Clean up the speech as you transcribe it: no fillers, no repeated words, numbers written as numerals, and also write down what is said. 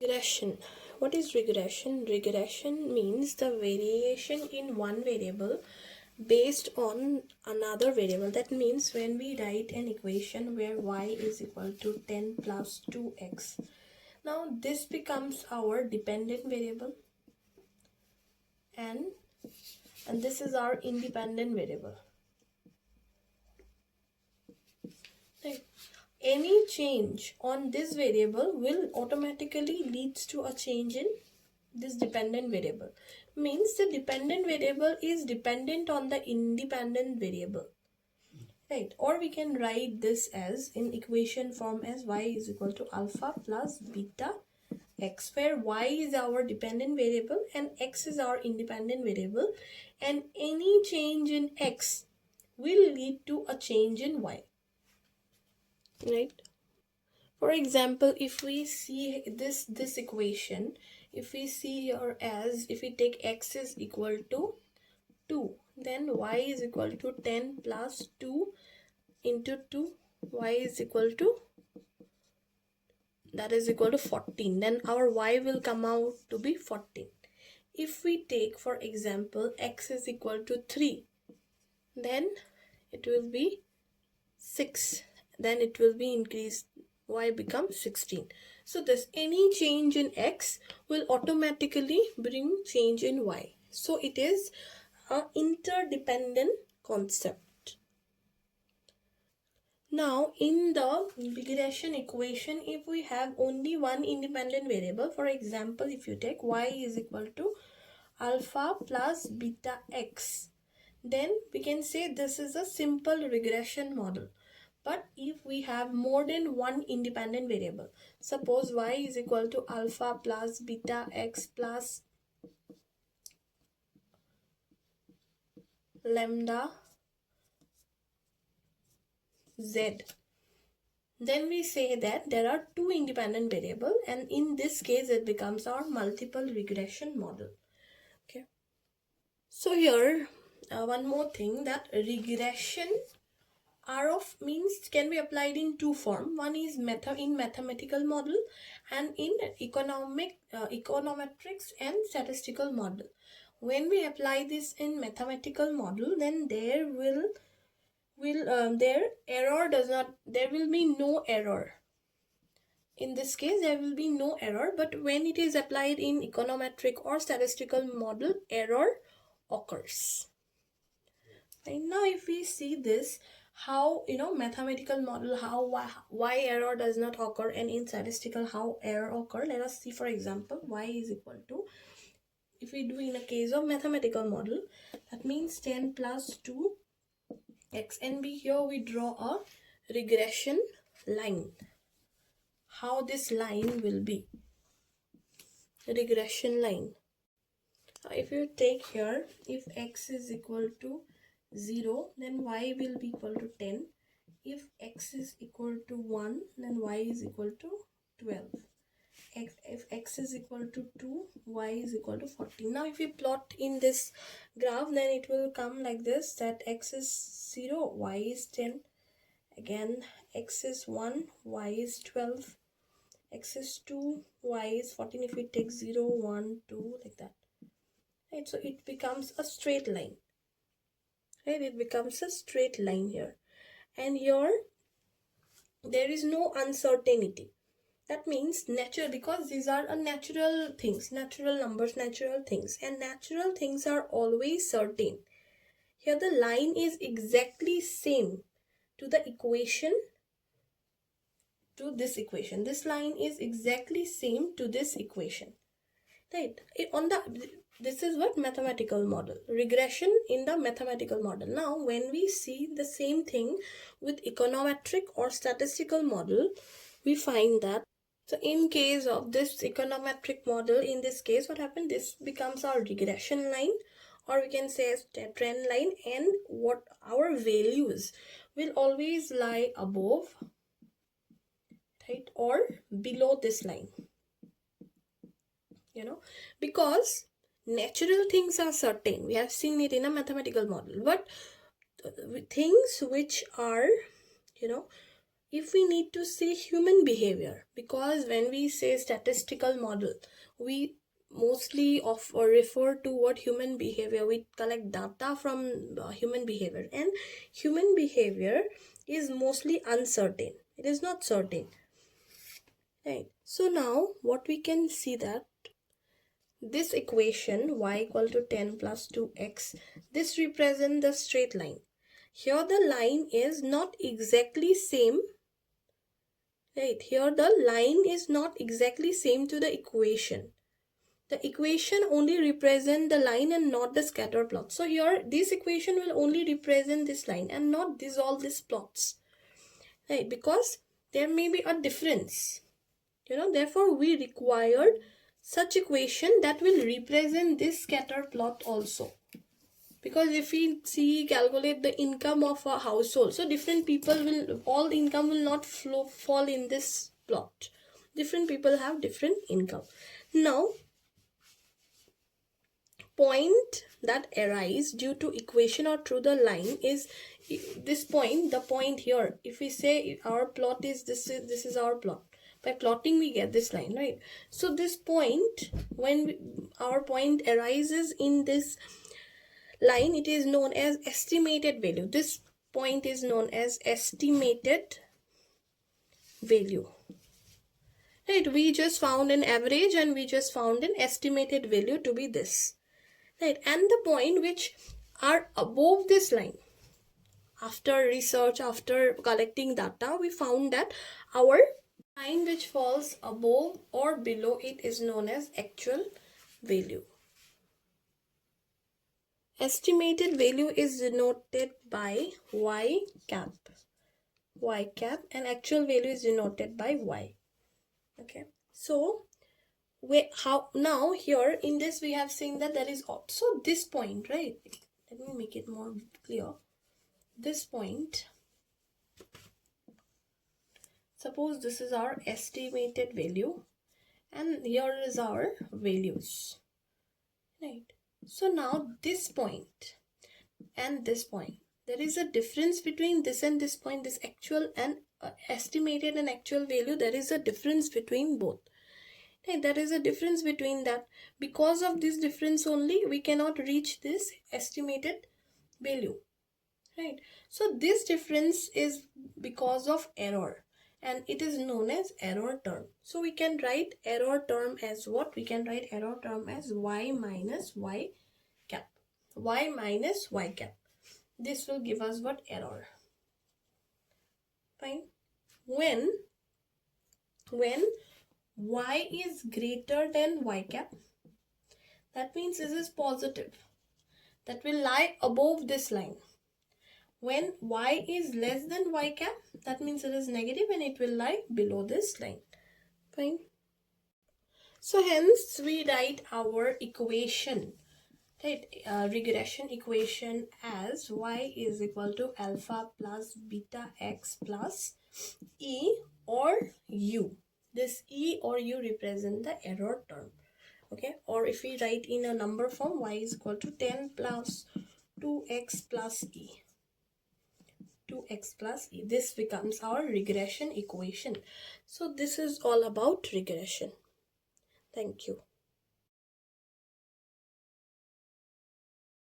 Regression. What is regression? Regression means the variation in one variable based on another variable. That means when we write an equation where y is equal to 10 plus 2x. Now this becomes our dependent variable and this is our independent variable. Right. Any change on this variable will automatically leads to a change in this dependent variable. Means the dependent variable is dependent on the independent variable, right? Or we can write this as in equation form as y is equal to alpha plus beta x, where y is our dependent variable and x is our independent variable, and any change in x will lead to a change in y, right? For example, if we see this equation, if we see here as if we take x is equal to 2, then y is equal to 10 plus 2 into 2, y is equal to, that is equal to 14. Then our y will come out to be 14. If we take, for example, x is equal to 3, then it will be 6. Then it will be increased, y becomes 16. So this any change in x will automatically bring change in y. So it is an interdependent concept. Now in the regression equation, if we have only one independent variable, for example, if you take y is equal to alpha plus beta x, then we can say this is a simple regression model. But if we have more than one independent variable, suppose y is equal to alpha plus beta x plus lambda z, then we say that there are two independent variables, and in this case it becomes our multiple regression model. Okay. So here one more thing, that regression R of means can be applied in two forms. One is in mathematical model and in econometrics and statistical model. When we apply this in mathematical model, then there will be no error. In this case, there will be no error, but when it is applied in econometric or statistical model, error occurs. And now if we see this, how mathematical model, how why error does not occur, and in statistical how error occur, let us see. For example, y is equal to, if we do in a case of mathematical model, that means 10 plus 2 x, and here we draw a regression line. How this line will be regression line. If you take here, if x is equal to 0, then y will be equal to 10. If x is equal to 1, then y is equal to 12. If x is equal to 2, y is equal to 14. Now if we plot in this graph, then it will come like this, that x is 0, y is 10. Again, x is 1, y is 12. X is 2, y is 14. If we take 0, 1, 2, like that. Right, so it becomes a straight line. Right, it becomes a straight line here, and here there is no uncertainty. That means natural, because these are natural things, natural numbers, natural things, and natural things are always certain. Here the line is exactly same to the equation, to this equation. This line is exactly same to this equation, right? This is what mathematical model, regression in the mathematical model. Now when we see the same thing with econometric or statistical model, we find that, so in case of this econometric model, in this case what happened, this becomes our regression line, or we can say as trend line, and what our values will always lie above, right, or below this line, because natural things are certain. We have seen it in a mathematical model, but things which are if we need to say human behavior, because when we say statistical model, we mostly refer to what human behavior, we collect data from human behavior, and human behavior is mostly uncertain, it is not certain, right? So now what we can see that this equation y equal to 10 plus 2x, this represents the straight line. Here the line is not exactly same, right? Here the line is not exactly same to the equation. The equation only represent the line and not the scatter plot. So here this equation will only represent this line and not this all these plots, right? Because there may be a difference, therefore we required such equation that will represent this scatter plot also. Because if we calculate the income of a household, so different people will, all income will not fall in this plot. Different people have different income. Now point that arise due to equation or through the line is this point, the point here. If we say our plot is this is our plot, by plotting we get this line, right? So this point, when our point arises in this line, it is known as estimated value. This point is known as estimated value, right? We just found an average and we just found an estimated value to be this, right? And the point which are above this line, after research, after collecting data, we found that our line which falls above or below it is known as actual value. Estimated value is denoted by y cap, and actual value is denoted by y. Okay, so how now here in this we have seen that there is also this point, right? Let me make it more clear. This point, suppose this is our estimated value and here is our values, right? So now this point and this point, there is a difference between this and this point, this actual and estimated and actual value. There is a difference between both, right? There is a difference between that. Because of this difference only we cannot reach this estimated value, right? So this difference is because of error and it is known as error term. So we can write error term as what? We can write error term as y minus y cap. Y minus y cap. This will give us what? Error. Fine. When y is greater than y cap, that means this is positive. That will lie above this line. When y is less than y cap, that means it is negative and it will lie below this line. Fine. So hence we write our equation, right? Regression equation as y is equal to alpha plus beta x plus e or u. This e or u represent the error term. Okay, or if we write in a number form, y is equal to 10 plus 2x plus e. 2x plus e. This becomes our regression equation. So this is all about regression. Thank you.